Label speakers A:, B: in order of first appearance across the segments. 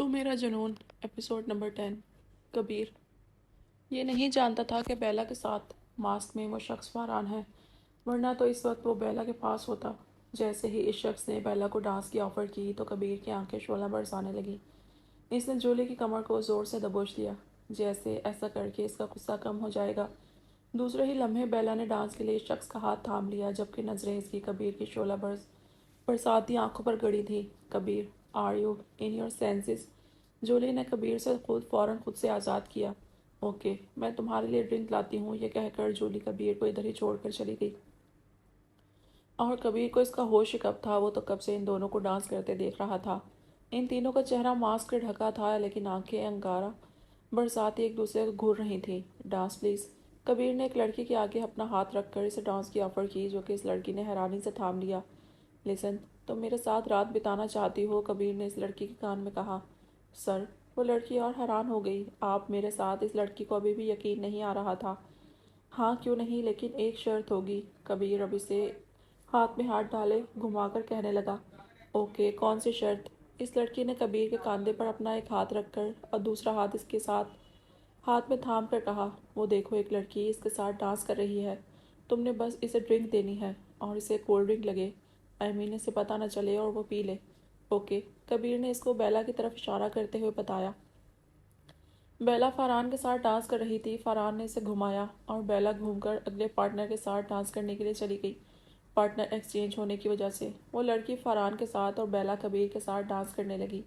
A: تو میرا جنون ایپیسوڈ نمبر 10 کبیر یہ نہیں جانتا تھا کہ بیلا کے ساتھ ماسک میں وہ شخص فاران ہے، ورنہ تو اس وقت وہ بیلا کے پاس ہوتا۔ جیسے ہی اس شخص نے بیلا کو ڈانس کی آفر کی تو کبیر کی آنکھیں شعلہ برسانے لگی۔ اس نے جولی کی کمر کو زور سے دبوچ لیا، جیسے ایسا کر کے اس کا غصہ کم ہو جائے گا۔ دوسرے ہی لمحے بیلا نے ڈانس کے لیے اس شخص کا ہاتھ تھام لیا، جبکہ نظریں اس کی کبیر کی شعلہ برساتی آنکھوں پر گڑی تھی۔ Kabir, are you in your senses? Julie نے کبیر سے فوراً خود سے آزاد کیا۔ اوکے، میں تمہارے لیے ڈرنک لاتی ہوں، یہ کہہ کر جولی کبیر کو ادھر ہی چھوڑ کر چلی گئی۔ اور کبیر کو اس کا ہوش ہی کب تھا، وہ تو کب سے ان دونوں کو ڈانس کرتے دیکھ رہا تھا۔ ان تینوں کا چہرہ ماسک سے ڈھکا تھا، لیکن آنکھیں انگارہ برساتی ایک دوسرے کو گھور رہی تھیں۔ Dance please. کبیر نے ایک لڑکی کے آگے اپنا ہاتھ رکھ کر اسے ڈانس کی آفر کی، جو کہ اس لڑکی نے حیرانی سے تھام لیا۔ لسن، تم میرے ساتھ رات بتانا چاہتی ہو؟ کبیر نے اس لڑکی کے کان میں کہا۔ سر، وہ لڑکی اور حیران ہو گئی۔ آپ میرے ساتھ؟ اس لڑکی کو ابھی بھی یقین نہیں آ رہا تھا۔ ہاں کیوں نہیں، لیکن ایک شرط ہوگی۔ کبیر اب اسے ہاتھ میں ہاتھ ڈالے گھما کر کہنے لگا۔ اوکے، کون سی شرط؟ اس لڑکی نے کبیر کے کاندھے پر اپنا ایک ہاتھ رکھ کر اور دوسرا ہاتھ اس کے ساتھ ہاتھ میں تھام کر کہا۔ وہ دیکھو، ایک لڑکی اس کے ساتھ ڈانس کر رہی ہے۔ تم نے بس اسے ڈرنک دینی ہے، اور اسے کولڈ ڈرنک لگے، اسے پتہ نہ چلے اور وہ پی لے۔ اوکے، کبیر نے اس کو بیلا کی طرف اشارہ کرتے ہوئے بتایا۔ بیلا فاران کے ساتھ ڈانس کر رہی تھی۔ فاران نے اسے گھمایا اور بیلا گھوم کر اگلے پارٹنر کے ساتھ ڈانس کرنے کے لیے چلی گئی۔ پارٹنر ایکسچینج ہونے کی وجہ سے وہ لڑکی فاران کے ساتھ اور بیلا کبیر کے ساتھ ڈانس کرنے لگی۔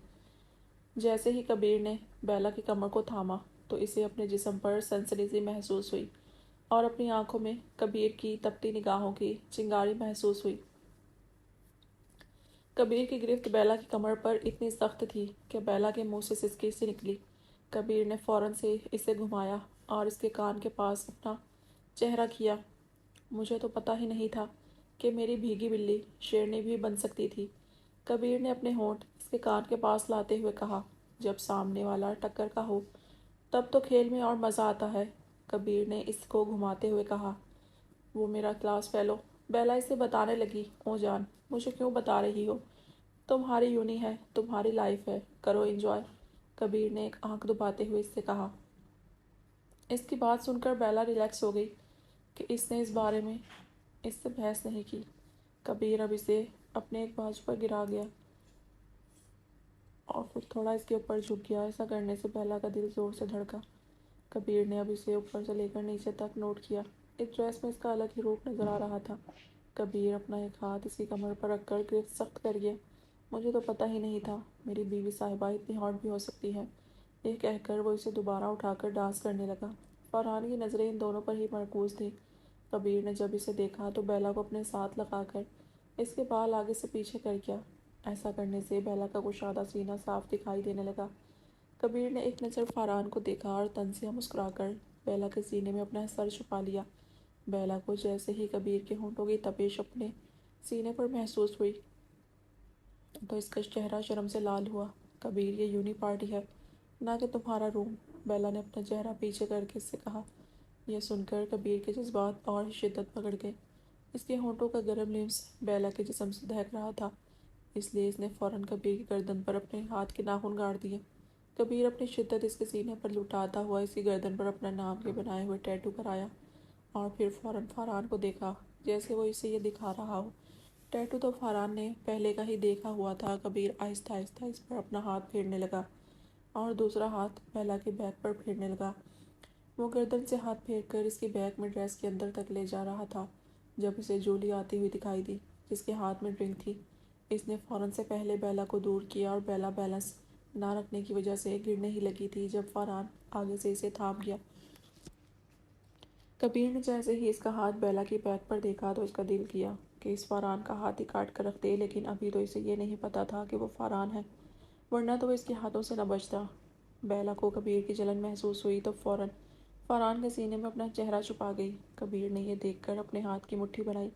A: جیسے ہی کبیر نے بیلا کی کمر کو تھاما تو اسے اپنے جسم پر سنسنی سی محسوس ہوئی، اور اپنی آنکھوں میں کبیر کی تپتی نگاہوں کی چنگاری محسوس ہوئی۔ کبیر کی گرفت بیلا کی کمر پر اتنی سخت تھی کہ بیلا کے منہ سے سسکی سی نکلی۔ کبیر نے فوراً سے اسے گھمایا اور اس کے کان کے پاس اپنا چہرہ کیا۔ مجھے تو پتہ ہی نہیں تھا کہ میری بھیگی بلی شیرنی بھی بن سکتی تھی، کبیر نے اپنے ہونٹ اس کے کان کے پاس لاتے ہوئے کہا۔ جب سامنے والا ٹکر کا ہو تب تو کھیل میں اور مزہ آتا ہے، کبیر نے اس کو گھماتے ہوئے کہا۔ وہ میرا کلاس فیلو، بیلا اسے بتانے لگی۔ او جان، مجھے کیوں بتا رہی ہو؟ تمہاری یونی ہے، تمہاری لائف ہے، کرو انجوائے، کبیر نے ایک آنکھ دباتے ہوئے اس سے کہا۔ اس کی بات سن کر بیلا ریلیکس ہو گئی کہ اس نے اس بارے میں اس سے بحث نہیں کی۔ کبیر اب اسے اپنے ایک بازو پر گرا گیا اور پھر تھوڑا اس کے اوپر جھک گیا۔ ایسا کرنے سے بیلا کا دل زور سے دھڑکا۔ کبیر نے اب اسے اوپر سے لے کر نیچے تک نوٹ کیا۔ اس ڈریس میں اس کا الگ ہی روپ نظر آ رہا تھا۔ کبیر اپنا ایک ہاتھ اس کی کمر پر رکھ کر گرفت سخت کر گیا۔ مجھے تو پتہ ہی نہیں تھا میری بیوی صاحبہ اتنی ہاٹ بھی ہو سکتی ہے، یہ کہہ کر وہ اسے دوبارہ اٹھا کر ڈانس کرنے لگا۔ فاران کی نظریں ان دونوں پر ہی مرکوز تھیں۔ کبیر نے جب اسے دیکھا تو بیلا کو اپنے ساتھ لگا کر اس کے بال آگے سے پیچھے کر گیا۔ ایسا کرنے سے بیلا کا کشادہ سینہ صاف دکھائی دینے لگا۔ کبیر نے ایک نظر فاران کو دیکھا اور طنزیہ مسکرا کر بیلا کے سینے میں اپنا سر چھپا لیا۔ بیلا کو جیسے ہی کبیر کے ہونٹوں کی تپش اپنے سینے پر محسوس ہوئی تو اس کا چہرہ شرم سے لال ہوا۔ کبیر، یہ یونی پارٹی ہے، نہ کہ تمہارا روم، بیلا نے اپنا چہرہ پیچھے کر کے اس سے کہا۔ یہ سن کر کبیر کے جذبات اور شدت پکڑ گئے۔ اس کے ہونٹوں کا گرم لمس بیلا کے جسم سے دہک رہا تھا، اس لیے اس نے فوراً کبیر کی گردن پر اپنے ہاتھ کے ناخن گاڑ دیے۔ کبیر اپنی شدت اس کے سینے پر لٹاتا ہوا اس کی گردن پر اپنا نام کے بنائے ہوئے ٹیٹو کرایا، اور پھر فوراً فاران کو دیکھا جیسے وہ اسے یہ دکھا رہا ہو۔ ٹیٹو تو فاران نے پہلے کا ہی دیکھا ہوا تھا۔ کبیر آہستہ آہستہ اس پر اپنا ہاتھ پھیرنے لگا اور دوسرا ہاتھ بیلا کے بیک پر پھیرنے لگا۔ وہ گردن سے ہاتھ پھیر کر اس کی بیک میں ڈریس کے اندر تک لے جا رہا تھا جب اسے جولی آتی ہوئی دکھائی دی، جس کے ہاتھ میں ڈرنک تھی۔ اس نے فوراً سے پہلے بیلا کو دور کیا اور بیلا بیلنس نہ رکھنے کی وجہ سے گرنے ہی لگی تھی جب فاران آگے سے اسے تھام گیا۔ کبیر نے جیسے ہی اس کا ہاتھ بیلا کی بیک پر دیکھا تو اس کا دل کیا کہ اس فاران کا ہاتھ ہی کاٹ کر رکھ دے، لیکن ابھی تو اسے یہ نہیں پتا تھا کہ وہ فاران ہے، ورنہ تو وہ اس کے ہاتھوں سے نہ بچتا۔ بیلا کو کبیر کی جلن محسوس ہوئی تو فوراً فاران کے سینے میں اپنا چہرہ چھپا گئی۔ کبیر نے یہ دیکھ کر اپنے ہاتھ کی مٹھی بڑھائی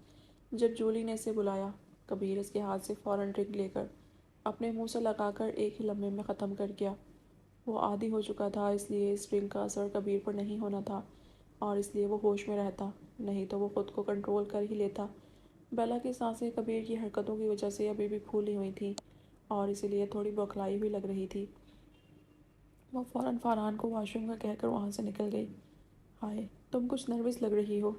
A: جب جولی نے اسے بلایا۔ کبیر اس کے ہاتھ سے فوراً ڈرنک لے کر اپنے منہ سے لگا کر ایک ہی لمحے میں ختم کر گیا۔ وہ عادی ہو چکا تھا، اس لیے اس ڈرنک کا اثر کبیر پر نہیں ہونا تھا، اور اس لیے وہ ہوش میں رہتا، نہیں تو وہ خود کو کنٹرول کر ہی لیتا۔ بیلا کی سانسیں کبیر کی حرکتوں کی وجہ سے ابھی بھی پھولی ہوئی تھیں اور اسی لیے تھوڑی بوکھلائی ہوئی لگ رہی تھی۔ وہ فوراً فارحان کو واش روم کا کہہ کر وہاں سے نکل گئی۔ ہائے، تم کچھ نروس لگ رہی ہو،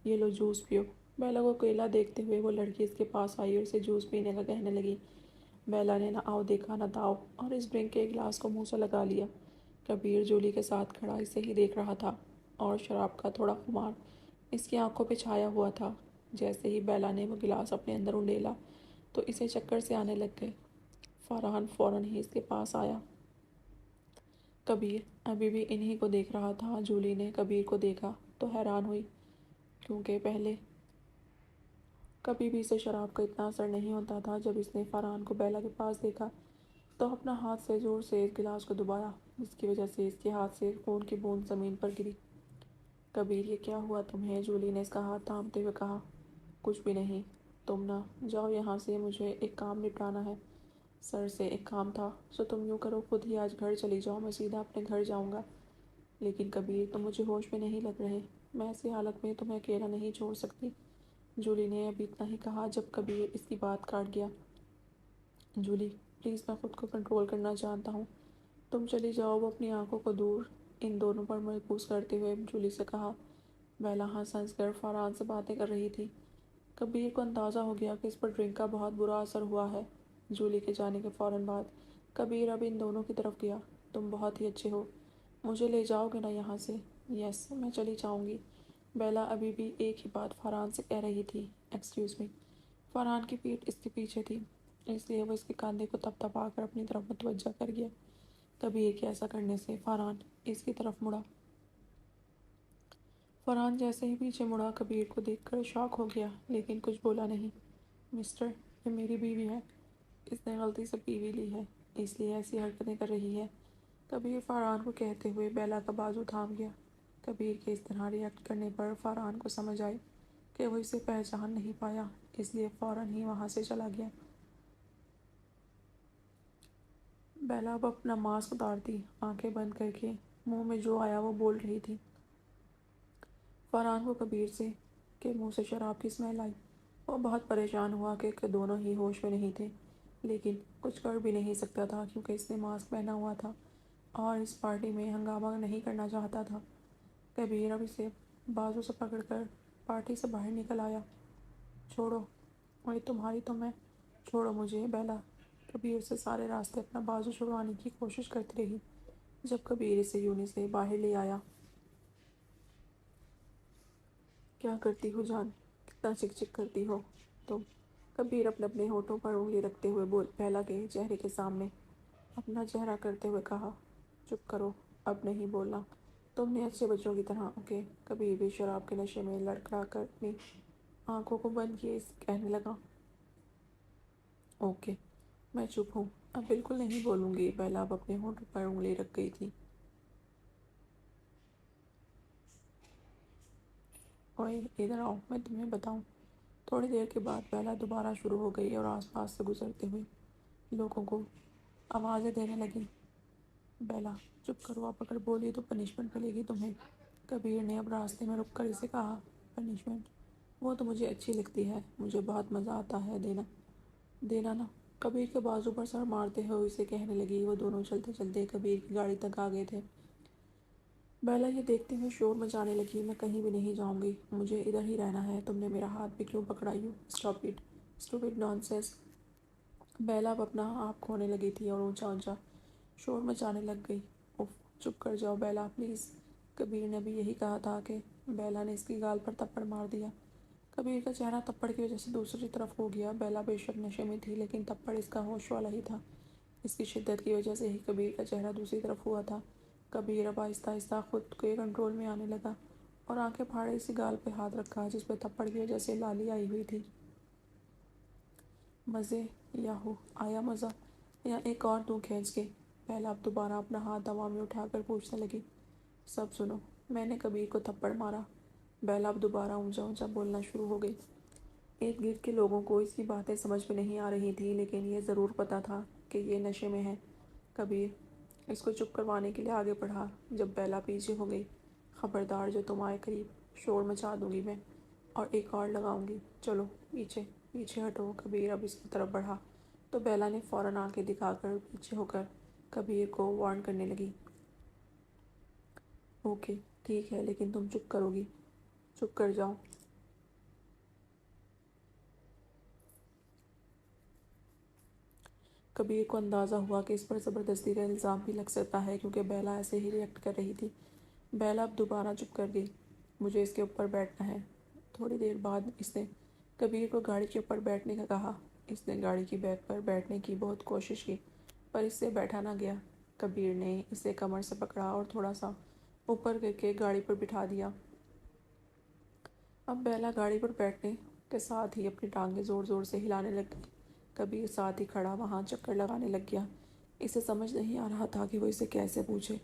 A: یہ لو جوس پیو۔ بیلا کو اکیلا دیکھتے ہوئے وہ لڑکی اس کے پاس آئی اور اسے جوس پینے کا کہنے لگی۔ بیلا نے نہ آؤ دیکھا نہ داؤ اور اس ڈرنک کے گلاس کو منہ سے لگا لیا۔ کبیر جولی کے ساتھ کھڑا اسے ہی دیکھ رہا تھا اور شراب کا تھوڑا خمار اس کی آنکھوں پہ چھایا ہوا تھا۔ جیسے ہی بیلا نے وہ گلاس اپنے اندر انڈیلا تو اسے چکر سے آنے لگ گئے۔ فرحان فوراً ہی اس کے پاس آیا۔ کبیر ابھی بھی انہی کو دیکھ رہا تھا۔ جولی نے کبیر کو دیکھا تو حیران ہوئی، کیونکہ پہلے کبھی بھی اسے شراب کا اتنا اثر نہیں ہوتا تھا۔ جب اس نے فرحان کو بیلا کے پاس دیکھا تو اپنا ہاتھ سے زور سے اس گلاس کو دبایا، جس کی وجہ سے اس کے ہاتھ سے خون کی بوند زمین پر گری۔ کبیر یہ کیا ہوا تمہیں؟ جولی نے اس کا ہاتھ تھامتے ہوئے کہا۔ کچھ بھی نہیں، تم نہ جاؤ یہاں سے، مجھے ایک کام نپٹانا ہے۔ سر سے ایک کام تھا، سو تم یوں کرو خود ہی آج گھر چلی جاؤ، میں سیدھا اپنے گھر جاؤں گا۔ لیکن کبیر تم مجھے ہوش میں نہیں لگ رہے، میں ایسی حالت میں تمہیں اکیلا نہیں چھوڑ سکتی۔ جولی نے ابھی اتنا ہی کہا جب کبیر اس کی بات کاٹ گیا۔ جولی پلیز، میں خود کو کنٹرول کرنا جانتا ہوں، تم چلی جاؤ۔ وہ اپنی آنکھوں کو دور ان دونوں پر مرکوز کرتے ہوئے جولی سے کہا۔ بیلا ہنس ہنس کر فرحان سے باتیں کر رہی تھی۔ کبیر کو اندازہ ہو گیا کہ اس پر ڈرنک کا بہت برا اثر ہوا ہے۔ جولی کے جانے کے فوراً بعد کبیر اب ان دونوں کی طرف گیا۔ تم بہت ہی اچھے ہو، مجھے لے جاؤ گے نا یہاں سے؟ یس، میں چلی جاؤں گی۔ بیلا ابھی بھی ایک ہی بات فرحان سے کہہ رہی تھی، ایکسکیوز می۔ فرحان کی پیٹھ اس کے پیچھے تھی، اس لیے وہ اس کے کاندھے کو تپ تپا کر اپنی طرف متوجہ کر گیا۔ کبیر کے ایسا کرنے سے فرحان اس کی طرف مڑا۔ فرحان جیسے ہی پیچھے مڑا کبیر کو دیکھ کر شاک ہو گیا، لیکن کچھ بولا نہیں۔ مسٹر، یہ میری بیوی ہے، اس نے غلطی سے بیوی لی ہے، اس لیے ایسی حرکتیں کر رہی ہے۔ کبیر فرحان کو کہتے ہوئے بیلا کا بازو تھام گیا۔ کبیر کے اس طرح ری ایکٹ کرنے پر فرحان کو سمجھ آئی کہ وہ اسے پہچان نہیں پایا، اس لیے فوراً ہی وہاں سے چلا گیا۔ بیلا اب اپنا ماسک اتارتی آنکھیں بند کر کے منہ میں جو آیا وہ بول رہی تھی۔ فرحان کو کبیر سے کے منہ سے شراب کی اسمیل آئی۔ وہ بہت پریشان ہوا کہ دونوں ہی ہوش میں نہیں تھے، لیکن کچھ کر بھی نہیں سکتا تھا کیونکہ اس نے ماسک پہنا ہوا تھا اور اس پارٹی میں ہنگامہ نہیں کرنا چاہتا تھا۔ کبیر اب اسے بازو سے پکڑ کر پارٹی سے باہر نکل آیا۔ چھوڑو، وہی تمہاری تو میں، چھوڑو مجھے۔ بیلا کبیر سے سارے راستے اپنا بازو چھڑوانے کی کوشش کرتی رہی۔ جب کبیر اسے یونی سے باہر لے آیا۔ کیا کرتی ہو جان، کتنا چک چک کرتی ہو تم؟ کبیر اپنے ہونٹوں پر انگلی رکھتے ہوئے بیلا کے چہرے کے سامنے اپنا چہرہ کرتے ہوئے کہا۔ چپ کرو، اب نہیں بولنا، تم نے اچھے بچوں کی طرح، اوکے؟ کبیر بھی شراب کے نشے میں لڑکھڑا کر اپنی آنکھوں کو بند کیے کہنے لگا۔ اوکے، میں چپ ہوں، اب بالکل نہیں بولوں گی۔ بیلا اب اپنے ہونٹوں پر انگلی رکھ گئی تھی۔ اوئے ادھر آؤ، میں تمہیں بتاؤں۔ تھوڑی دیر کے بعد بیلا دوبارہ شروع ہو گئی اور آس پاس سے گزرتے ہوئے لوگوں کو آوازیں دینے لگی۔ بیلا چپ کرو، اب اگر بولی تو پنشمنٹ ملے گی تمہیں۔ کبیر نے اب راستے میں رک کر اسے کہا۔ پنشمنٹ؟ وہ تو مجھے اچھی لگتی ہے، مجھے بہت مزہ آتا ہے دینا نا۔ کبیر کے بازو پر سر مارتے ہوئے اسے کہنے لگی۔ وہ دونوں چلتے چلتے کبیر کی گاڑی تک آ گئے تھے۔ بیلا یہ دیکھتے ہوئے شور مچانے لگی، میں کہیں بھی نہیں جاؤں گی، مجھے ادھر ہی رہنا ہے، تم نے میرا ہاتھ بھی کیوں پکڑا you stop it, stupid nonsense. Bela اب اپنا آپ کھونے لگی تھی اور اونچا اونچا شور مچانے لگ گئی۔ اف، چپ کر جاؤ بیلا پلیز۔ کبیر نے بھی یہی کہا تھا کہ بیلا نے اس کی گال پر تھپڑ مار دیا۔ کبیر کا چہرہ تھپڑ کی وجہ سے دوسری طرف ہو گیا۔ بیلا بے شک نشے میں تھی، لیکن تھپڑ اس کا ہوش والا ہی تھا۔ اس کی شدت کی وجہ سے ہی کبیر کا چہرہ دوسری طرف ہوا تھا۔ کبیر اب آہستہ آہستہ خود کے کنٹرول میں آنے لگا اور آنکھیں پھاڑے اسی گال پہ ہاتھ رکھا جس پہ تھپڑ کی وجہ سے لالی آئی ہوئی تھی۔ مزے؟ یاہو، آیا مزہ؟ یا ایک اور دوں کھینچ کے؟ بیلا اب دوبارہ اپنا ہاتھ ہوا میں اٹھا کر پوچھنے لگی۔ سب سنو، میں نے کبیر کو تھپڑ مارا۔ بیلا اب دوبارہ اونچا اونچا بولنا شروع ہو گئی۔ ارد گرد کے لوگوں کو اس کی باتیں سمجھ میں نہیں آ رہی تھی، لیکن یہ ضرور پتہ تھا کہ یہ نشے میں ہے۔ کبیر اس کو چپ کروانے کے لیے آگے بڑھا۔ جب بیلا پیچھے ہو گئی، خبردار جو تم آئے قریب، شور مچا دوں گی میں، اور ایک اور لگاؤں گی، چلو پیچھے پیچھے ہٹو۔ کبیر اب اس کی طرف بڑھا تو بیلا نے فوراً آنکھیں دکھا کر پیچھے ہو کر کبیر کو وارن کرنے لگی۔ اوکے ٹھیک ہے، لیکن تم چپ کرو گی؟ چپ کر جاؤ۔ کبیر کو اندازہ ہوا کہ اس پر زبردستی کا الزام بھی لگ سکتا ہے، کیونکہ بیلا ایسے ہی ریئیکٹ کر رہی تھی۔ بیلا اب دوبارہ چپ کر گئی۔ مجھے اس کے اوپر بیٹھنا ہے۔ تھوڑی دیر بعد اس نے کبیر کو گاڑی کے اوپر بیٹھنے کا کہا۔ اس نے گاڑی کی بیک پر بیٹھنے کی بہت کوشش کی، پر اس سے بیٹھا نہ گیا۔ کبیر نے اسے کمر سے پکڑا اور تھوڑا سا اوپر کر کے گاڑی پر بٹھا دیا۔ اب بیلا گاڑی پر بیٹھنے کے ساتھ ہی اپنی ٹانگیں زور زور سے ہلانے لگ گئی۔ کبیر ساتھ ہی کھڑا وہاں چکر لگانے لگ گیا۔ اسے سمجھ نہیں آ رہا تھا کہ وہ اسے کیسے پوچھے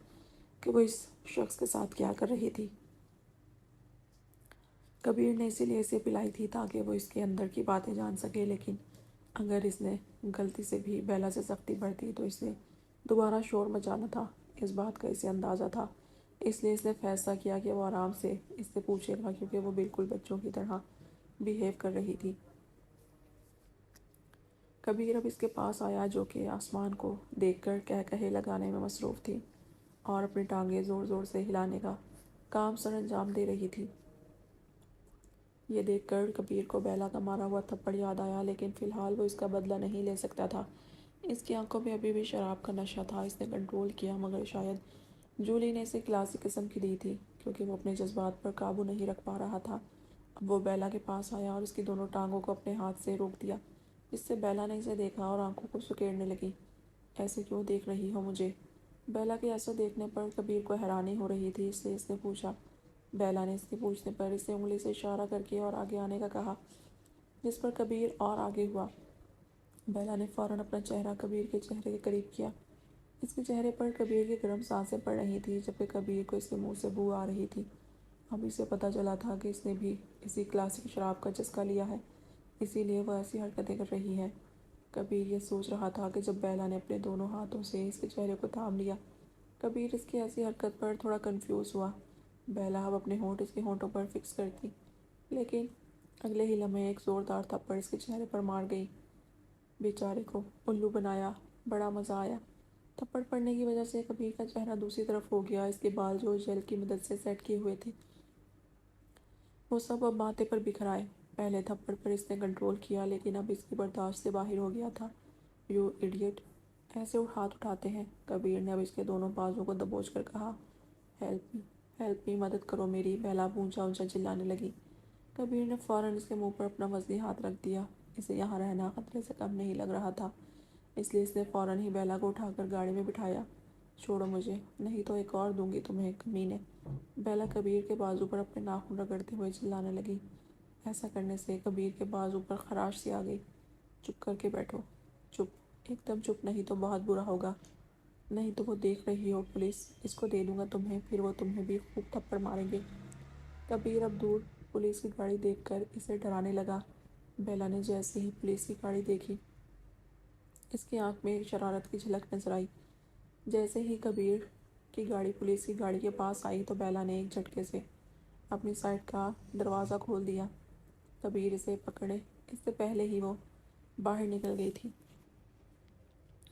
A: کہ وہ اس شخص کے ساتھ کیا کر رہی تھی۔ کبیر نے اسی لیے اسے پلائی تھی تاکہ وہ اس کے اندر کی باتیں جان سکے، لیکن اگر اس نے غلطی سے بھی بیلا سے سختی برتی تو اس نے دوبارہ شور مچانا تھا۔ اس بات کا اسے اندازہ تھا، اس لیے اس نے فیصلہ کیا کہ وہ آرام سے اس سے پوچھے گا، کیونکہ وہ بالکل بچوں کی طرح بیہیو کر رہی تھی۔ کبیر اب اس کے پاس آیا، جو کہ آسمان کو دیکھ کر کہے لگانے میں مصروف تھی اور اپنی ٹانگیں زور زور سے ہلانے کا کام سر انجام دے رہی تھی۔ یہ دیکھ کر کبیر کو بیلا کا مارا ہوا تھپڑ یاد آیا، لیکن فی الحال وہ اس کا بدلہ نہیں لے سکتا تھا۔ اس کی آنکھوں میں ابھی بھی شراب کا نشہ تھا۔ اس نے کنٹرول کیا، مگر شاید جولی نے اسے کلاسی قسم کی دی تھی، کیونکہ وہ اپنے جذبات پر قابو نہیں رکھ پا رہا تھا۔ اب وہ بیلا کے پاس آیا اور اس کی دونوں ٹانگوں کو اپنے ہاتھ سے روک دیا، جس سے بیلا نے اسے دیکھا اور آنکھوں کو سکیڑنے لگی۔ ایسے کیوں دیکھ رہی ہو مجھے؟ بیلا کے ایسے دیکھنے پر کبیر کو حیرانی ہو رہی تھی، اس لیے اس نے پوچھا۔ بیلا نے اس کے پوچھنے پر اسے انگلی سے اشارہ کر کے اور آگے آنے کا کہا، جس پر کبیر اور آگے ہوا۔ بیلا نے فوراً اپنا چہرہ کبیر کے چہرے کے قریب کیا۔ اس کے چہرے پر کبیر کی گرم سانسیں پڑ رہی تھیں، جبکہ کبیر کو اس کے منہ سے بو آ رہی تھی۔ اب اسے پتہ چلا تھا کہ اس نے بھی اسی کلاسک شراب کا چسکا لیا ہے، اسی لیے وہ ایسی حرکتیں کر رہی ہے۔ کبیر یہ سوچ رہا تھا کہ جب بیلا نے اپنے دونوں ہاتھوں سے اس کے چہرے کو تھام لیا، کبیر اس کی ایسی حرکت پر تھوڑا کنفیوز ہوا۔ بیلا اب اپنے ہونٹ اس کے ہونٹوں پر فکس کرتی، لیکن اگلے ہی لمحے ایک زوردار تھپڑ اس کے چہرے پر مار گئی۔ بیچارے کو الو بنایا۔ بڑا مزہ آیا۔ تھپڑ پڑنے کی وجہ سے کبیر کا چہرہ دوسری طرف ہو گیا۔ اس کے بال جو جیل کی مدد سے سیٹ کیے ہوئے تھے، وہ سب اب ماتھے پر بکھر آئے۔ پہلے تھپڑ پر اس نے کنٹرول کیا، لیکن اب اس کی برداشت سے باہر ہو گیا تھا۔ You idiot! ایسے ہاتھ اٹھاتے ہیں؟ کبیر نے اب اس کے دونوں بازوؤں کو دبوچ کر کہا۔ ہیلپ می، مدد کرو میری! بیلا اونچا اونچا چلانے لگی۔ کبیر نے فوراً اس کے منہ پر اپنا وزنی ہاتھ رکھ دیا۔ اسے یہاں رہنا خطرے سے کم نہیں لگ رہا تھا، اس لیے اس نے فوراً ہی بیلا کو اٹھا کر گاڑی میں بٹھایا۔ چھوڑو مجھے، نہیں تو ایک اور دوں گی تمہیں، کمینے! بیلا کبیر کے بازو پر اپنے ناخن رگڑتے ہوئے چلانے لگی۔ ایسا کرنے سے کبیر کے بازو پر خراش سی آ گئی۔ چپ کر کے بیٹھو، چپ، ایک دم چپ، نہیں تو بہت برا ہوگا۔ نہیں تو وہ دیکھ رہی ہو پولیس، اس کو دے دوں گا تمہیں، پھر وہ تمہیں بھی خوب تھپڑ ماریں گے۔ کبیر اب دور پولیس کی گاڑی دیکھ کر اسے ڈرانے لگا۔ بیلا نے جیسے ہی پولیس کی گاڑی دیکھی، اس کی آنکھ میں شرارت کی جھلک نظر آئی۔ جیسے ہی کبیر کی گاڑی پولیس کی گاڑی کے پاس آئی تو بیلا نے ایک جھٹکے سے اپنی سائڈ کا دروازہ کھول دیا۔ کبیر اسے پکڑے اس سے پہلے ہی وہ باہر نکل گئی تھی۔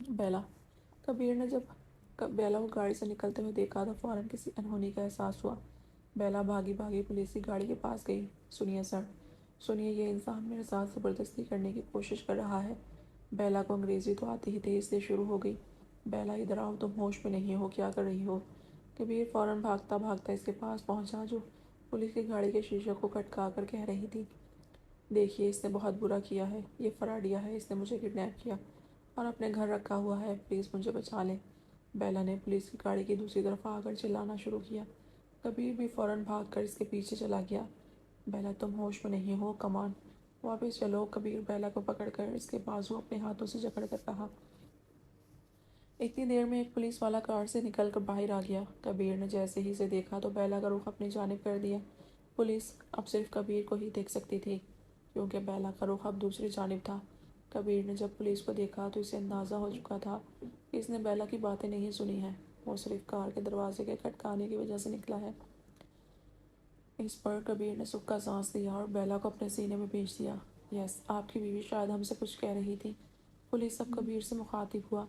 A: بیلا! کبیر نے جب بیلا کو گاڑی سے نکلتے ہوئے دیکھا تو فوراً کسی انہونی کا احساس ہوا۔ بیلا بھاگی بھاگی پولیس کی گاڑی کے پاس گئی۔ سنیے سر، سنیے، یہ انسان میرے ساتھ زبردستی کرنے کی کوشش کر رہا ہے۔ بیلا کو انگریزی تو آتی ہی تھی، اس لیے شروع ہو گئی۔ بیلا ادھر آؤ، تم ہوش میں نہیں ہو، کیا کر رہی ہو؟ کبیر فوراً بھاگتا بھاگتا اس کے پاس پہنچا، جو پولیس کی گاڑی کے شیشے کو کھٹکا کر کہہ رہی تھی، دیکھیے، اس نے بہت برا کیا ہے، یہ فراڈیا ہے، اس نے مجھے کڈنیپ کیا اور اپنے گھر رکھا ہوا ہے، پلیز مجھے بچا لیں۔ بیلا نے پولیس کی گاڑی کی دوسری طرف آ کر چلانا شروع کیا۔ کبیر بھی فوراً بھاگ کر اس کے پیچھے چلا گیا۔ بیلا تم ہوش میں نہیں ہو، کم آن، واپس چلو! کبیر بیلا کو پکڑ کر اس کے بازو اپنے ہاتھوں سے جکڑ کر کہا۔ اتنی دیر میں ایک پولیس والا کار سے نکل کر باہر آ گیا۔ کبیر نے جیسے ہی اسے دیکھا تو بیلا کا رخ اپنی جانب کر دیا۔ پولیس اب صرف کبیر کو ہی دیکھ سکتی تھی، کیونکہ بیلا کا رخ اب دوسری جانب تھا۔ کبیر نے جب پولیس کو دیکھا تو اسے اندازہ ہو چکا تھا کہ اس نے بیلا کی باتیں نہیں سنی ہیں، وہ صرف کار کے دروازے کے کھٹکانے کی وجہ سے نکلا ہے۔ اس پر کبیر نے سکھ کا سانس لیا اور بیلا کو اپنے سینے میں بھیج دیا۔ یس، آپ کی بیوی شاید ہم سے کچھ کہہ رہی تھی۔ پولیس اب کبیر سے مخاطب ہوا۔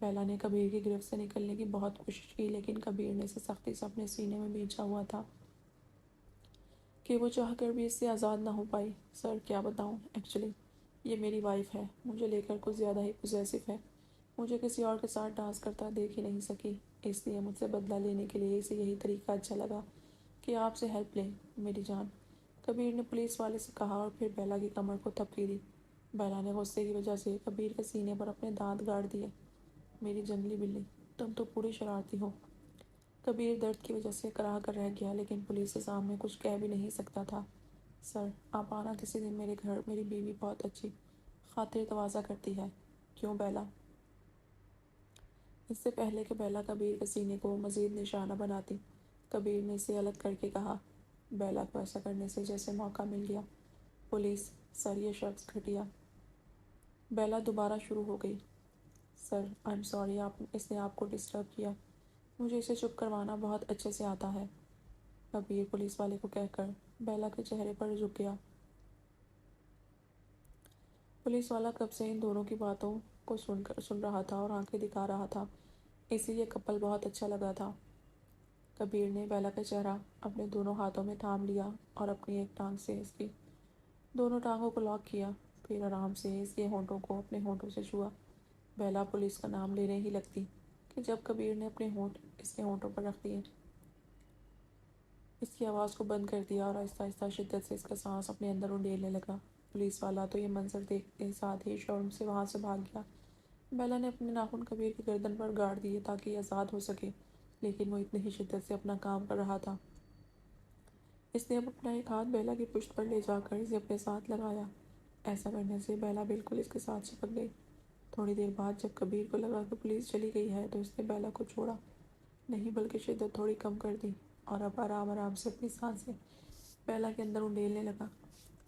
A: بیلا نے کبیر کی گرفت سے نکلنے کی بہت کوشش کی، لیکن کبیر نے اسے سختی سے اپنے سینے میں بھینچا ہوا تھا کہ وہ چاہ کر بھی اس سے آزاد نہ ہو پائی۔ سر کیا بتاؤں، ایکچولی یہ میری وائف ہے، مجھے لے کر کچھ زیادہ ہی پوزیسو ہے، مجھے کسی اور کے ساتھ ڈانس کرتا دیکھ ہی نہیں سکی، اس لیے مجھ سے بدلہ لینے کے لیے اسے یہی طریقہ اچھا لگا کہ آپ سے ہیلپ لیں میری جان، کبیر نے پولیس والے سے کہا اور پھر بیلا کی کمر کو تھپکی دی۔ بیلا نے غصے کی وجہ سے کبیر کے سینے پر اپنے دانت گاڑ دیے۔ میری جنگلی بلی، تم تو پوری شرارتی ہو۔ کبیر درد کی وجہ سے کراہ کر رہ گیا، لیکن پولیس کے سامنے کچھ کہہ بھی نہیں سکتا تھا۔ سر آپ آنا کسی دن میرے گھر، میری بیوی بہت اچھی خاطر تواضع کرتی ہے۔ کیوں بیلا؟ اس سے پہلے کہ بیلا کبیر کے سینے کو مزید نشانہ بناتی، کبیر نے اسے الگ کر کے کہا۔ بیلا کو ایسا کرنے سے جیسے موقع مل گیا۔ پولیس، سر یہ شخص گھٹیا۔ بیلا دوبارہ شروع ہو گئی۔ سر آئی سوری، اس نے آپ کو ڈسٹرب کیا، مجھے اسے چپ کروانا بہت اچھے سے آتا ہے، کبیر پولیس والے کو کہہ کر بیلا کے چہرے پر جھک گیا۔ پولیس والا کب سے ان دونوں کی باتوں کو سن رہا تھا اور آنکھیں دکھا رہا تھا، اسی یہ کپل بہت اچھا لگا تھا۔ کبیر نے بیلا کا چہرہ اپنے دونوں ہاتھوں میں تھام لیا اور اپنی ایک ٹانگ سے اس کی دونوں ٹانگوں کو لاک کیا، پھر آرام سے اس کے ہونٹوں کو اپنے ہونٹوں سے چھوا۔ بیلا پولیس کا نام لینے ہی لگتی کہ جب کبیر نے اپنے ہونٹ اس کے ہونٹوں پر رکھ دیے، اس کی آواز کو بند کر دیا اور آہستہ آہستہ شدت سے اس کا سانس اپنے اندر انڈیلنے لگا۔ پولیس والا تو یہ منظر دیکھتے کے ساتھ ہی شرم سے وہاں سے بھاگ گیا۔ بیلا نے اپنے ناخن کبیر کی گردن پر گاڑ دیے تاکہ یہ آزاد ہو سکے، لیکن وہ اتنی ہی شدت سے اپنا کام کر رہا تھا۔ اس نے اب اپنا ایک ہاتھ بیلا کی پشت پر لے جا کر اسے اپنے ساتھ لگایا۔ ایسا کرنے سے بیلا بالکل اس کے ساتھ چپک گئی۔ تھوڑی دیر بعد جب کبیر کو لگا کہ پولیس چلی گئی ہے تو اس نے بیلا کو چھوڑا نہیں بلکہ شدت تھوڑی کم کر دی اور اب آرام آرام سے اپنی سانسیں بیلا کے اندر انڈیلنے لگا۔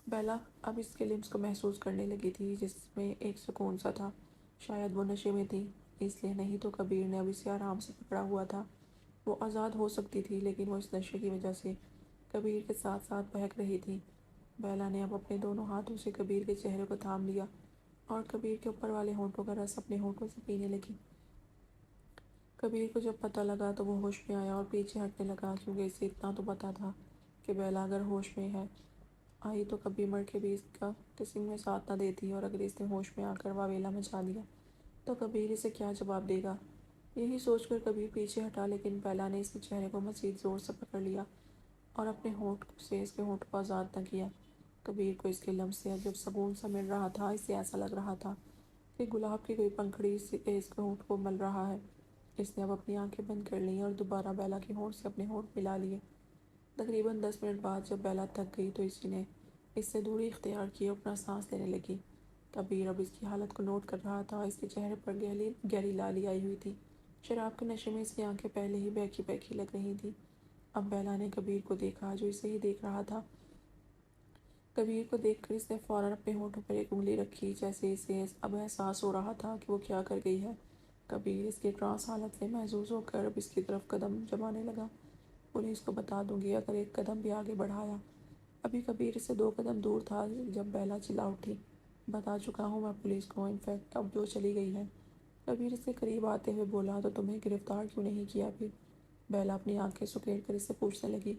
A: بیلا اب اس کے لمس کو محسوس کرنے لگی تھی، جس میں ایک سکون سا تھا، شاید وہ نشے میں تھی، اس لیے نہیں تو کبیر نے اب اسے آرام سے پکڑا ہوا تھا۔ وہ آزاد ہو سکتی تھی، لیکن وہ اس نشے کی وجہ سے کبیر کے ساتھ ساتھ بہک رہی تھی۔ بیلا نے اب اپنے دونوں ہاتھوں سے کبیر کے چہرے کو تھام لیا اور کبیر کے اوپر والے ہونٹوں کا رس اپنے ہونٹوں سے پینے لگی۔ کبیر کو جب پتہ لگا تو وہ ہوش میں آیا اور پیچھے ہٹنے لگا، کیونکہ اسے اتنا تو پتہ تھا کہ بیلا اگر ہوش میں آئی تو کبھی مر کے بھی اس کا کسی میں ساتھ نہ دیتی، اور اگر اس نے ہوش میں آ کر واویلا مچا دیا تو کبیر اسے کیا جواب دے گا۔ یہی سوچ کر کبیر پیچھے ہٹا، لیکن بیلا نے اس کے چہرے کو مزید زور سے پکڑ لیا اور اپنے ہونٹ سے اس کے ہونٹ کو آزاد نہ کیا۔ کبیر کو اس کے لمس سے عجب سکون سا مل رہا تھا، اسے ایسا لگ رہا تھا کہ گلاب کی کوئی پنکھڑی اس کے ہونٹ کو مل رہا ہے۔ اس نے اب اپنی آنکھیں بند کر لیں اور دوبارہ بیلا کے ہونٹ سے اپنے ہونٹ ملا لیے۔ تقریباً 10 منٹ بعد جب بیلا تھک گئی تو اسی نے اس سے دوری اختیار کی اور اپنا سانس لینے لگی۔ کبیر اب اس کی حالت کو نوٹ کر رہا تھا، اس کے چہرے پر گہری لالی آئی ہوئی تھی، شراب کے نشے میں اس کی آنکھیں پہلے ہی بہکی بہکی لگ رہی تھیں۔ اب بیلا نے کبیر کو دیکھا جو اسے ہی دیکھ رہا تھا۔ کبیر کو دیکھ کر اس نے فوراً اپنے ہونٹوں پر ایک انگلی رکھی، جیسے اسے اب احساس ہو رہا تھا کہ وہ کیا کر گئی ہے۔ کبیر اس کی ٹرانس حالت سے محظوظ ہو کر اب اس کی طرف قدم جمانے لگا۔ پولیس کو بتا دوں گی اگر ایک قدم بھی آگے بڑھایا۔ ابھی کبیر اس سے 2 قدم دور تھا جب بیلا چلا اٹھی۔ بتا چکا ہوں میں پولیس کو، انفیکٹ اب جو چلی گئی ہے۔ کبیر اس کے قریب آتے ہوئے بولا، تو تمہیں گرفتار کیوں نہیں کیا پھر؟ بیلا اپنی آنکھیں سکیڑ کر اس سے پوچھنے لگی۔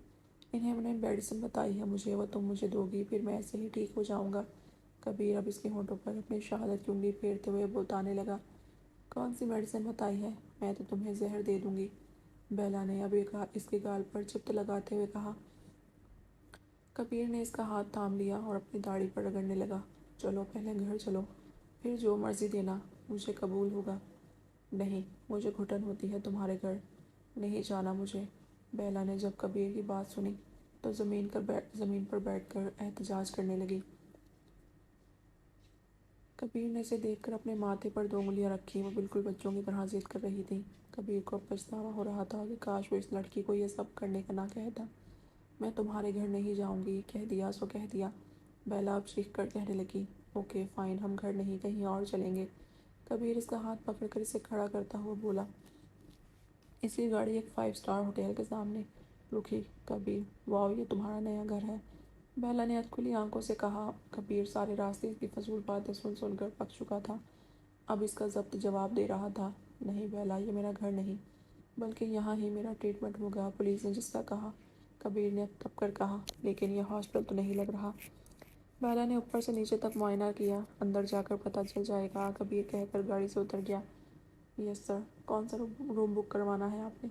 A: انہوں نے میڈیسن بتائی ہے مجھے، وہ تم مجھے دو گی، پھر میں ایسے ہی ٹھیک ہو جاؤں گا۔ کبیر اب اس کے ہونٹوں پر اپنی شہادت کی انگلی پھیرتے ہوئے بتانے لگا۔ کون سی میڈیسن بتائی ہے؟ میں تو تمہیں زہر دے دوں گی، بیلا نے اب اس کے گال پر چپت لگاتے ہوئے کہا۔ کبیر نے اس کا ہاتھ تھام لیا اور اپنی داڑھی پر رگڑنے لگا۔ چلو پہلے گھر چلو، پھر جو مرضی دینا، مجھے قبول ہوگا۔ نہیں، مجھے گھٹن ہوتی ہے تمہارے گھر، نہیں جانا مجھے۔ بیلا نے جب کبیر کی بات سنی تو زمین پر بیٹھ کر احتجاج کرنے لگی۔ کبیر نے اسے دیکھ کر اپنے ماتھے پر 2 انگلیاں رکھی، وہ بالکل بچوں کی طرح ضد کر رہی تھی۔ کبیر کو اب پچھتاوا ہو رہا تھا کہ کاش وہ اس لڑکی کو یہ سب کرنے کا نہ کہتا۔ میں تمہارے گھر نہیں جاؤں گی، کہہ دیا سو کہہ دیا، بیلا اب چیخ کر کہنے لگی۔ اوکے فائن، ہم گھر نہیں کہیں اور چلیں گے۔ کبیر اس کا ہاتھ پکڑ کر اسے کھڑا کرتا ہوا بولا۔ اس کی گاڑی ایک 5 اسٹار ہوٹل کے سامنے رکی۔ کبیر، واو یہ تمہارا نیا گھر ہے، بیلا نے ادکھلی آنکھوں سے کہا۔ کبیر سارے راستے اس کی فضول باتیں سن سن کر پک چکا تھا، اب اس کا ضبط جواب دے رہا تھا۔ نہیں بیلا، یہ میرا گھر نہیں، بلکہ یہاں ہی میرا ٹریٹمنٹ ہوگا، پولیس نے جس کا کہا، کبیر نے تب کر کہا۔ لیکن یہ ہاسپٹل تو نہیں لگ رہا۔ بیلا نے اوپر سے نیچے تک معائنہ کیا۔ اندر جا کر پتہ چل جائے گا، کبیر کہہ کر گاڑی سے اتر گیا۔ یس سر، کون سا روم بک کروانا ہے آپ نے؟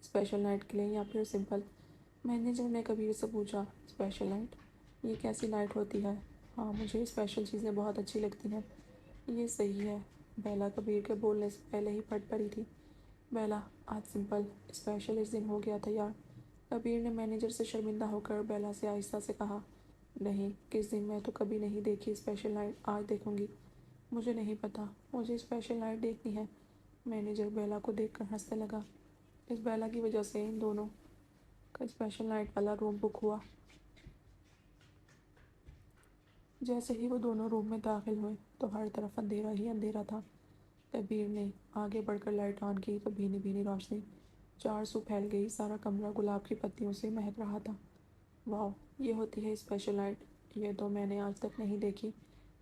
A: اسپیشل نائٹ کے لیے یا پھر سمپل؟ مینیجر نے کبیر سے پوچھا۔ Special night? یہ کیسی نائٹ ہوتی ہے؟ ہاں، مجھے اسپیشل چیزیں بہت اچھی لگتی ہیں۔ یہ صحیح ہے۔ بیلا کبیر کے بولنے سے پہلے ہی پھٹ پڑی تھی۔ بیلا، آج سمپل، اسپیشل اس دن ہو گیا تیار۔ کبیر نے مینیجر سے شرمندہ ہو کر بیلا سے آہستہ سے کہا۔ نہیں، کس دن؟ میں تو کبھی نہیں دیکھی اسپیشل نائٹ، آج دیکھوں گی۔ مجھے نہیں پتہ، مجھے اسپیشل نائٹ دیکھنی ہے۔ مینیجر بیلا کو دیکھ کر ہنسنے لگا۔ اس بیلا کی وجہ سے ان دونوں کا اسپیشل نائٹ والا روم بک ہوا۔ جیسے ہی وہ دونوں روم میں داخل ہوئے تو ہر طرف اندھیرا ہی اندھیرا تھا۔ کبیر نے آگے بڑھ کر لائٹ آن کی تو بھینی بھینی روشنی چار سو پھیل گئی۔ سارا کمرہ گلاب کی پتیوں سے مہک رہا تھا۔ واو، یہ ہوتی ہے اسپیشل نائٹ، یہ تو میں نے آج تک نہیں دیکھی۔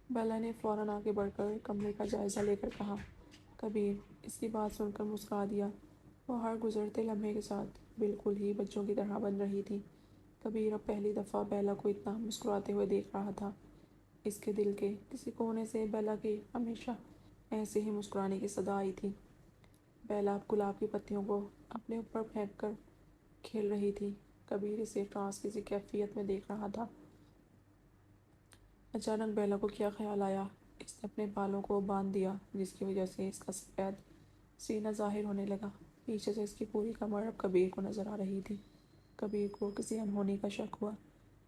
A: بیلا نے فوراً آگے بڑھ کر کمرے کا جائزہ لے کر کہا۔ کبیر اس کی بات سن کر مسکرا دیا۔ وہ ہر گزرتے لمحے کے ساتھ بالکل ہی بچوں کی طرح بن رہی تھی۔ کبیر اب پہلی دفعہ بیلا کو اتنا مسکراتے ہوئے دیکھ رہا تھا۔ اس کے دل کے کسی کونے سے بیلا کی ہمیشہ ایسے ہی مسکرانے کی صدا آئی تھی۔ بیلا اب گلاب کی پتیوں کو اپنے اوپر پھینک کر کھیل رہی تھی۔ کبیر اسے ٹرانس کسی کیفیت میں دیکھ رہا تھا۔ اچانک بیلا کو کیا خیال آیا؟ اس نے اپنے بالوں کو باندھ دیا، جس کی وجہ سے اس کا سفید سینہ ظاہر ہونے لگا۔ پیچھے سے اس کی پوری کمر اب کبیر کو نظر آ رہی تھی۔ کبیر کو کسی انہونی کا شک ہوا۔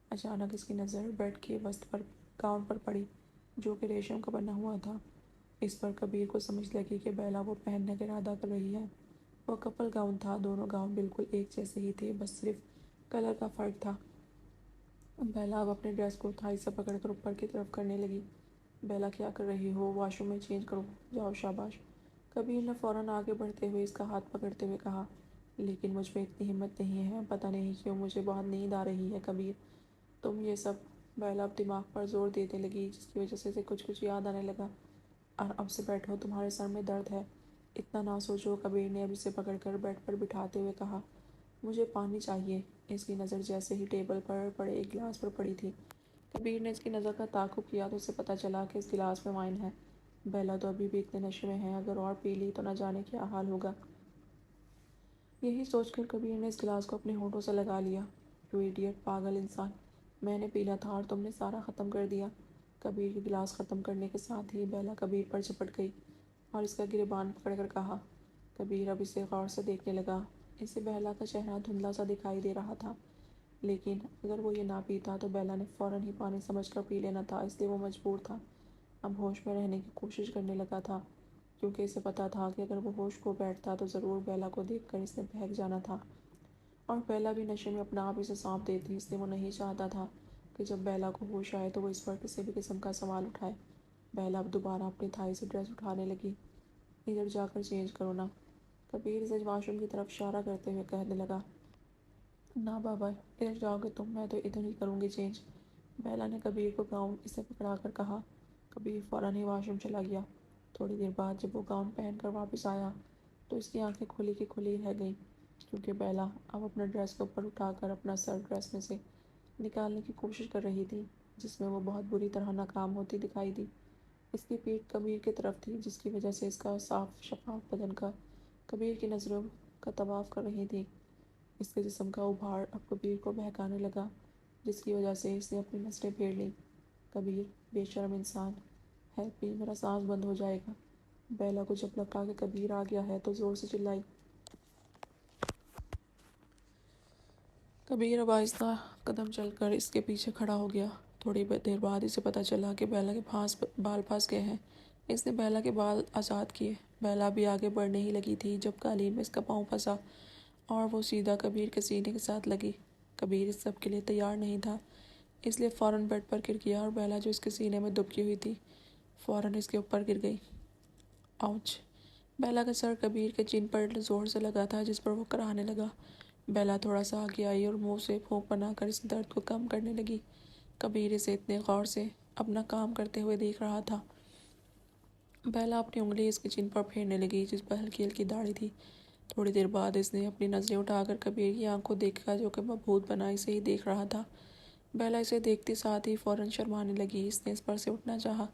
A: اچانک اس کی نظر بیڈ کے وسط پر گاؤن پر پڑی، جو کہ ریشم کا بنا ہوا تھا۔ اس پر کبیر کو سمجھ لگی کہ بیلا وہ پہننے کا ارادہ کر رہی ہے۔ وہ کپل گاؤن تھا، دونوں گاؤن بالکل ایک جیسے ہی تھے، بس صرف کلر کا فرق تھا۔ بیلا اب اپنے ڈریس کو تھائی سے پکڑ کر اوپر کی طرف کرنے لگی۔ بیلا، کیا کر رہی ہو؟ واش روم میں چینج کرو جاؤ۔ شاباش، کبیر نے فوراً آگے بڑھتے ہوئے اس کا ہاتھ پکڑتے ہوئے کہا۔ لیکن مجھ میں اتنی ہمت نہیں ہے، پتہ نہیں کیوں مجھے بہت نیند آ رہی ہے۔ کبیر، تم یہ سب؟ بیلا اب دماغ پر زور دینے لگی، جس کی وجہ سے اسے کچھ یاد آنے لگا۔ آرام سے بیٹھو، تمہارے سر میں درد ہے، اتنا نہ سوچو۔ کبیر نے اب اسے پکڑ کر بیڈ پر بٹھاتے ہوئے کہا۔ مجھے پانی چاہیے۔ اس کی نظر جیسے ہی ٹیبل پر پڑے ایک گلاس پر پڑی تھی۔ کبیر نے اس کی نظر کا تعاقب کیا تو اسے پتہ چلا کہ اس گلاس میں وائن ہے۔ بیلا تو ابھی بھی اتنے نشے میں ہے، اگر اور پی لی تو نہ جانے کیا حال ہوگا۔ یہی سوچ کر کبیر نے اس گلاس کو اپنے ہونٹوں سے لگا لیا۔ یو ایڈیٹ، پاگل انسان، میں نے پینا تھا اور تم نے سارا ختم کر دیا۔ کبیر کے گلاس ختم کرنے کے ساتھ ہی بیلا کبیر پر چپٹ گئی اور اس کا گریبان پکڑ کر کہا۔ کبیر اب اسے غور سے دیکھنے لگا۔ اسے بیلا کا چہرہ دھندلا سا دکھائی دے رہا تھا، لیکن اگر وہ یہ نہ پیتا تو بیلا نے فوراً ہی پانی سمجھ کر پی لینا تھا، اس لیے وہ مجبور تھا۔ اب ہوش میں رہنے کی کوشش کرنے لگا تھا، کیونکہ اسے پتہ تھا کہ اگر وہ ہوش کھو بیٹھتا تو ضرور بیلا کو دیکھ کر اس نے بہک جانا تھا، اور بیلا بھی نشے میں اپنا آپ اسے سونپ دیتی، اس لیے وہ نہیں چاہتا تھا کہ جب بیلا کو ہوش آئے تو وہ اس پر کسی بھی قسم کا سوال اٹھائے۔ بیلا اب دوبارہ اپنی تھائی سے ڈریس اٹھانے لگی۔ ادھر جا کر چینج کرو نا، کبیر سے واش روم کی طرف اشارہ کرتے ہوئے کہنے لگا۔ نہ بابا، ادھر جاؤ گے تم، میں تو ادھر ہی کروں گی چینج، بیلا نے کبیر کو گاؤن اسے پکڑا کر کہا۔ کبیر فوراً ہی واش روم چلا گیا۔ تھوڑی دیر بعد جب وہ گاؤن پہن کر واپس آیا تو اس کی آنکھیں کھلی کی کھلی رہ گئیں، کیونکہ بیلا اب اپنا ڈریس کو اوپر اٹھا کر اپنا سر ڈریس میں سے نکالنے کی کوشش کر رہی تھی، جس میں وہ بہت بری طرح ناکام ہوتی دکھائی دی۔ اس کی پیٹھ کبیر کی طرف تھی، جس کی وجہ سے اس کا صاف شفاف بدن کا کبیر کی نظروں کا طواف کر رہی تھی۔ اس کے جسم کا ابھار اب کبیر کو بہکانے لگا، جس کی وجہ سے اس نے اپنی نظریں پھیر لیں۔ کبیر، بے شرم انسان، ہیلپ می، میرا سانس بند ہو جائے گا۔ بیلا کو جب لگا کہ کبیر آ گیا ہے تو زور سے چلائی۔ کبیر اب آہستہ قدم چل کر اس کے پیچھے کھڑا ہو گیا۔ تھوڑی دیر بعد اسے پتہ چلا کہ بیلا کے بال پھنس گئے ہیں۔ اس نے بیلا کے بال آزاد کیے۔ بیلا بھی آگے بڑھنے ہی لگی تھی جب قالین میں اس کا پاؤں پھنسا اور وہ سیدھا کبیر کے سینے کے ساتھ لگی۔ کبیر اس سب کے لیے تیار نہیں تھا، اس لیے فوراً بیڈ پر گر گیا اور بیلا جو اس کے سینے میں دبکی ہوئی تھی فوراً اس کے اوپر گر گئی۔ آؤچ! بیلا کا سر کبیر کے چین پر زور سے لگا تھا، جس پر وہ کراہنے لگا۔ بیلا تھوڑا سا آگے آئی اور منہ سے پھونک بنا کر اس درد کو کم کرنے لگی۔ کبیر اسے اتنے غور سے اپنا کام کرتے ہوئے دیکھ رہا تھا بیلا اپنی انگلی اس کی چین پر پھیرنے لگی جس پر ہلکی ہلکی داڑھی تھی۔ تھوڑی دیر بعد اس نے اپنی نظریں اٹھا کر کبیر کی آنکھ کو دیکھا جو کہ مبہوت بنا اسے ہی دیکھ رہا تھا۔ بیلا اسے دیکھتی ساتھ ہی فوراً شرمانے لگی۔ اس نے اس پر سے اٹھنا چاہا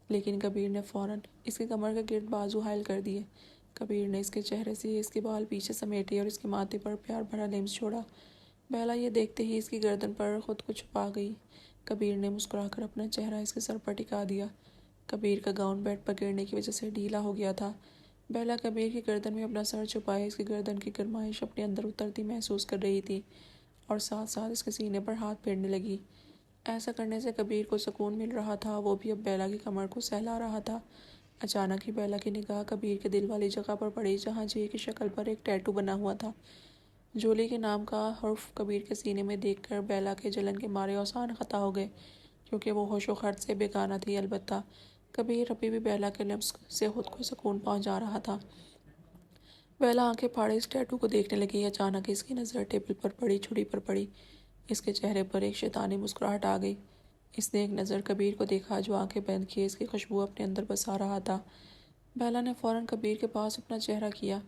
A: لیکن کبیر نے فوراً اس کے کمر کے گرد بازو حائل کر دیے۔ کبیر نے اس کے چہرے سے اس کے بال پیچھے سمیٹے اور اس کے ماتھے پر پیار بھرا لمس چھوڑا۔ بیلا یہ دیکھتے ہی اس کی گردن پر خود کو چھپا گئی۔ کبیر نے مسکرا کر اپنا چہرہ اس کے سر پر ٹکا دیا۔ کبیر کا گاؤن بیڈ پر گرنے کی وجہ سے ڈھیلا ہو گیا تھا۔ بیلا کبیر کی گردن میں اپنا سر چھپائے اس کی گردن کی گرمائش اپنے اندر اترتی محسوس کر رہی تھی اور ساتھ ساتھ اس کے سینے پر ہاتھ پھیرنے لگی۔ ایسا کرنے سے کبیر کو سکون مل رہا تھا، وہ بھی اب بیلا کی کمر کو سہلا رہا تھا۔ اچانک ہی بیلا کی نگاہ کبیر کے دل والی جگہ پر پڑی جہاں جے کی شکل پر ایک ٹیٹو بنا ہوا تھا۔ جولی کے نام کا حرف کبیر کے سینے میں دیکھ کر بیلا کے جلن کے مارے اوسان خطا ہو گئے کیونکہ وہ ہوش و خرد سے بیگانہ تھی۔ البتہ کبیر ابھی بھی بیلا کے لمس سے خود کو سکون پہنچا رہا تھا۔ بیلا آنکھیں پھاڑے اس ٹیٹو کو دیکھنے لگی۔ اچانک اس کی نظر ٹیبل پر پڑی چھڑی پر پڑی۔ اس کے چہرے پر ایک شیطانی مسکراہٹ آ گئی۔ اس نے ایک نظر کبیر کو دیکھا جو آنکھیں بند کیے اس کی خوشبو اپنے اندر بسا رہا تھا۔ بیلا نے فوراً کبیر کے پاس اپنا چہرہ کیا۔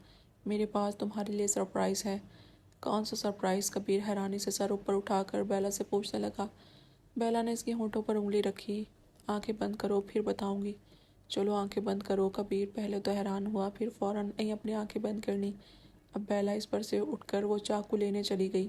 A: میرے پاس تمہارے لیے سرپرائز ہے۔ کون سا سرپرائز؟ کبیر حیرانی سے سر اوپر اٹھا کر بیلا سے پوچھنے لگا۔ بیلا نے اس کی ہونٹوں پر انگلی رکھی۔ آنکھیں بند کرو پھر بتاؤں گی۔ چلو آنکھیں بند کرو۔ کبیر پہلے تو حیران ہوا پھر فوراً اپنی آنکھیں بند کر لیں۔ اب بیلا اس پر سے اٹھ کر وہ چاقو لینے چلی گئی۔